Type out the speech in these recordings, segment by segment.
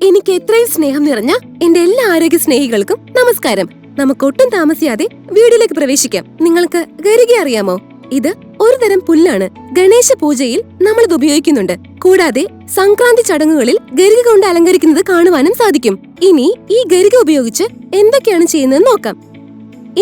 എനിക്ക് എത്രയും സ്നേഹം നിറഞ്ഞ എന്റെ എല്ലാ ആരോഗ്യ സ്നേഹികൾക്കും നമസ്കാരം. നമുക്കൊട്ടും താമസിയാതെ വീഡിയോയിലേക്ക് പ്രവേശിക്കാം. നിങ്ങൾക്ക് ഗരിക അറിയാമോ? ഇത് ഒരു തരം പുല്ലാണ്. ഗണേശ പൂജയിൽ നമ്മൾ ഇത് ഉപയോഗിക്കുന്നുണ്ട്. കൂടാതെ സംക്രാന്തി ചടങ്ങുകളിൽ ഗരിക കൊണ്ട് അലങ്കരിക്കുന്നത് കാണുവാനും സാധിക്കും. ഇനി ഈ ഗരിക ഉപയോഗിച്ച് എന്തൊക്കെയാണ് ചെയ്യുന്നതെന്ന് നോക്കാം.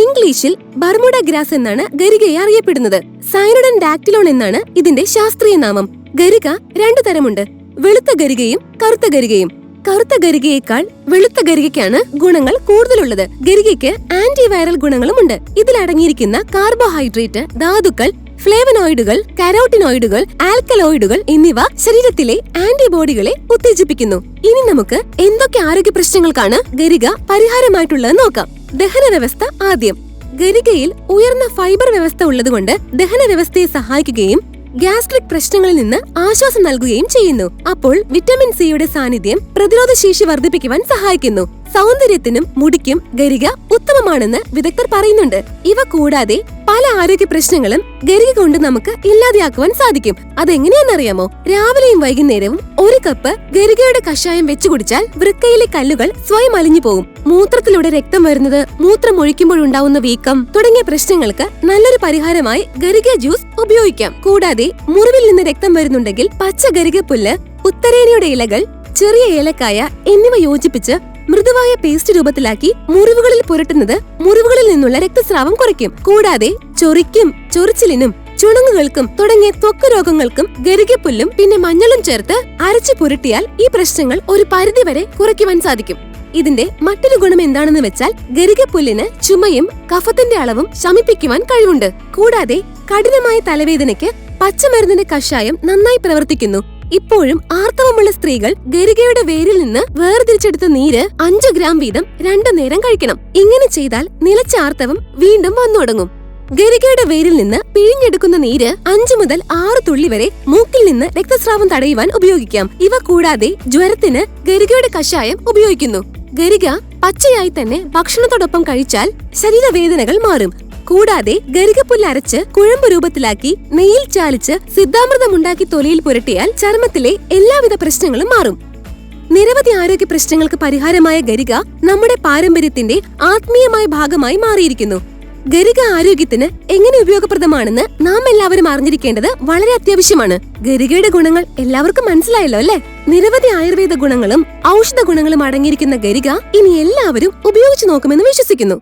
ഇംഗ്ലീഷിൽ ബർമുഡ ഗ്രാസ് എന്നാണ് ഗരികയെ അറിയപ്പെടുന്നത്. സൈനോഡൻ ഡാക്ടിലോൺ എന്നാണ് ഇതിന്റെ ശാസ്ത്രീയ നാമം. ഗരിക രണ്ടു തരമുണ്ട്, വെളുത്ത ഗരികയും കറുത്ത ഗരികയും. കറുത്ത ഗരികയേക്കാൾ വെളുത്ത ഗരികയ്ക്കാണ് ഗുണങ്ങൾ കൂടുതലുള്ളത്. ഗരികയ്ക്ക് ആന്റിവൈറൽ ഗുണങ്ങളുമുണ്ട്. ഇതിലടങ്ങിയിരിക്കുന്ന കാർബോഹൈഡ്രേറ്റ്, ധാതുക്കൾ, ഫ്ലേവനോയിഡുകൾ, കരോട്ടിനോയിഡുകൾ, ആൽക്കലോയിഡുകൾ എന്നിവ ശരീരത്തിലെ ആന്റിബോഡികളെ ഉത്തേജിപ്പിക്കുന്നു. ഇനി നമുക്ക് എന്തൊക്കെ ആരോഗ്യ പ്രശ്നങ്ങൾക്കാണ് ഗരിക പരിഹാരമായിട്ടുള്ളത് നോക്കാം. ദഹന വ്യവസ്ഥ ആദ്യം. ഗരികയിൽ ഉയർന്ന ഫൈബർ വ്യവസ്ഥ ഉള്ളതുകൊണ്ട് ദഹന വ്യവസ്ഥയെ സഹായിക്കുകയും ഗ്യാസ്ട്രിക് പ്രശ്നങ്ങളിൽ നിന്ന് ആശ്വാസം നൽകുകയും ചെയ്യുന്നു. അപ്പോൾ വിറ്റമിൻ സിയുടെ സാന്നിധ്യം പ്രതിരോധ ശേഷി വർദ്ധിപ്പിക്കുവാൻ സഹായിക്കുന്നു. സൗന്ദര്യത്തിനും മുടിക്കും ഗരിക ഉത്തമമാണെന്ന് വിദഗ്ധർ പറയുന്നുണ്ട്. ഇവ കൂടാതെ പല ആരോഗ്യ പ്രശ്നങ്ങളും ഗരിക കൊണ്ട് നമുക്ക് ഇല്ലാതെയാക്കുവാൻ സാധിക്കും. അതെങ്ങനെയാണെന്നറിയാമോ? രാവിലെയും വൈകുന്നേരവും ഒരു കപ്പ് ഗരികയുടെ കഷായം വെച്ചു കുടിച്ചാൽ വൃക്കയിലെ കല്ലുകൾ സ്വയം അലിഞ്ഞു പോകും. മൂത്രത്തിലൂടെ രക്തം വരുന്നത്, മൂത്രം ഒഴിക്കുമ്പോഴുണ്ടാവുന്ന വീക്കം തുടങ്ങിയ പ്രശ്നങ്ങൾക്ക് നല്ലൊരു പരിഹാരമായി ഗരിക ജ്യൂസ് ഉപയോഗിക്കാം. കൂടാതെ മുറിവിൽ നിന്ന് രക്തം വരുന്നുണ്ടെങ്കിൽ പച്ച ഗരിക പുല്ല്, ഉത്തരേണിയുടെ ഇലകൾ, ചെറിയ ഏലക്കായ എന്നിവ യോജിപ്പിച്ച് മൃദുവായ പേസ്റ്റ് രൂപത്തിലാക്കി മുറിവുകളിൽ പുരട്ടുന്നത് മുറിവുകളിൽ നിന്നുള്ള രക്തസ്രാവം കുറയ്ക്കും. കൂടാതെ ചൊറിക്കും, ചൊറിച്ചിലിനും, ചുണങ്ങുകൾക്കും തുടങ്ങിയ ത്വക്ക് രോഗങ്ങൾക്കും ഗരികപ്പുല്ലും പിന്നെ മഞ്ഞളും ചേർത്ത് അരച്ചു പുരട്ടിയാൽ ഈ പ്രശ്നങ്ങൾ ഒരു പരിധിവരെ കുറയ്ക്കുവാൻ സാധിക്കും. ഇതിന്റെ മറ്റൊരു ഗുണം എന്താണെന്ന് വെച്ചാൽ ഗരികപ്പുല്ലിന് ചുമയും കഫത്തിന്റെ അളവും ശമിപ്പിക്കുവാൻ കഴിവുണ്ട്. കൂടാതെ കഠിനമായ തലവേദനയ്ക്ക് പച്ചമരുന്നിന്റെ കഷായം നന്നായി പ്രവർത്തിക്കുന്നു. ഇപ്പോഴും ആർത്തവമുള്ള സ്ത്രീകൾ ഗരികയുടെ വേരിൽ നിന്ന് വേർതിരിച്ചെടുത്ത നീര് 5 ഗ്രാം വീതം 2 നേരം കഴിക്കണം. ഇങ്ങനെ ചെയ്താൽ നിലച്ച ആർത്തവം വീണ്ടും വന്നു തുടങ്ങും. ഗരികയുടെ വേരിൽ നിന്ന് പിഴിഞ്ഞെടുക്കുന്ന നീര് 5 മുതൽ 6 തുള്ളി വരെ മൂക്കിൽ നിന്ന് രക്തസ്രാവം തടയുവാൻ ഉപയോഗിക്കാം. ഇവ കൂടാതെ ജ്വരത്തിന് ഗരികയുടെ കഷായം ഉപയോഗിക്കുന്നു. ഗരിക പച്ചയായി തന്നെ ഭക്ഷണത്തോടൊപ്പം കഴിച്ചാൽ ശരീരവേദനകൾ മാറും. കൂടാതെ ഗരികപ്പുല്ല് അരച്ച് കുഴമ്പ് രൂപത്തിലാക്കി നെയ്യിൽ ചാലിച്ച് സിദ്ധാമൃതമുണ്ടാക്കി തൊലിയിൽ പുരട്ടിയാൽ ചർമ്മത്തിലെ എല്ലാവിധ പ്രശ്നങ്ങളും മാറും. നിരവധി ആരോഗ്യ പ്രശ്നങ്ങൾക്ക് പരിഹാരമായ ഗരിക നമ്മുടെ പാരമ്പര്യത്തിന്റെ ആത്മീയമായ ഭാഗമായി മാറിയിരിക്കുന്നു. ഗരിക ആരോഗ്യത്തിന് എങ്ങനെ ഉപയോഗപ്രദമാണെന്ന് നാം എല്ലാവരും അറിഞ്ഞിരിക്കേണ്ടത് വളരെ അത്യാവശ്യമാണ്. ഗരികയുടെ ഗുണങ്ങൾ എല്ലാവർക്കും മനസ്സിലായല്ലോ അല്ലേ? നിരവധി ആയുർവേദ ഗുണങ്ങളും ഔഷധ ഗുണങ്ങളും അടങ്ങിയിരിക്കുന്ന ഗരിക ഇനി എല്ലാവരും ഉപയോഗിച്ചു നോക്കുമെന്ന് വിശ്വസിക്കുന്നു.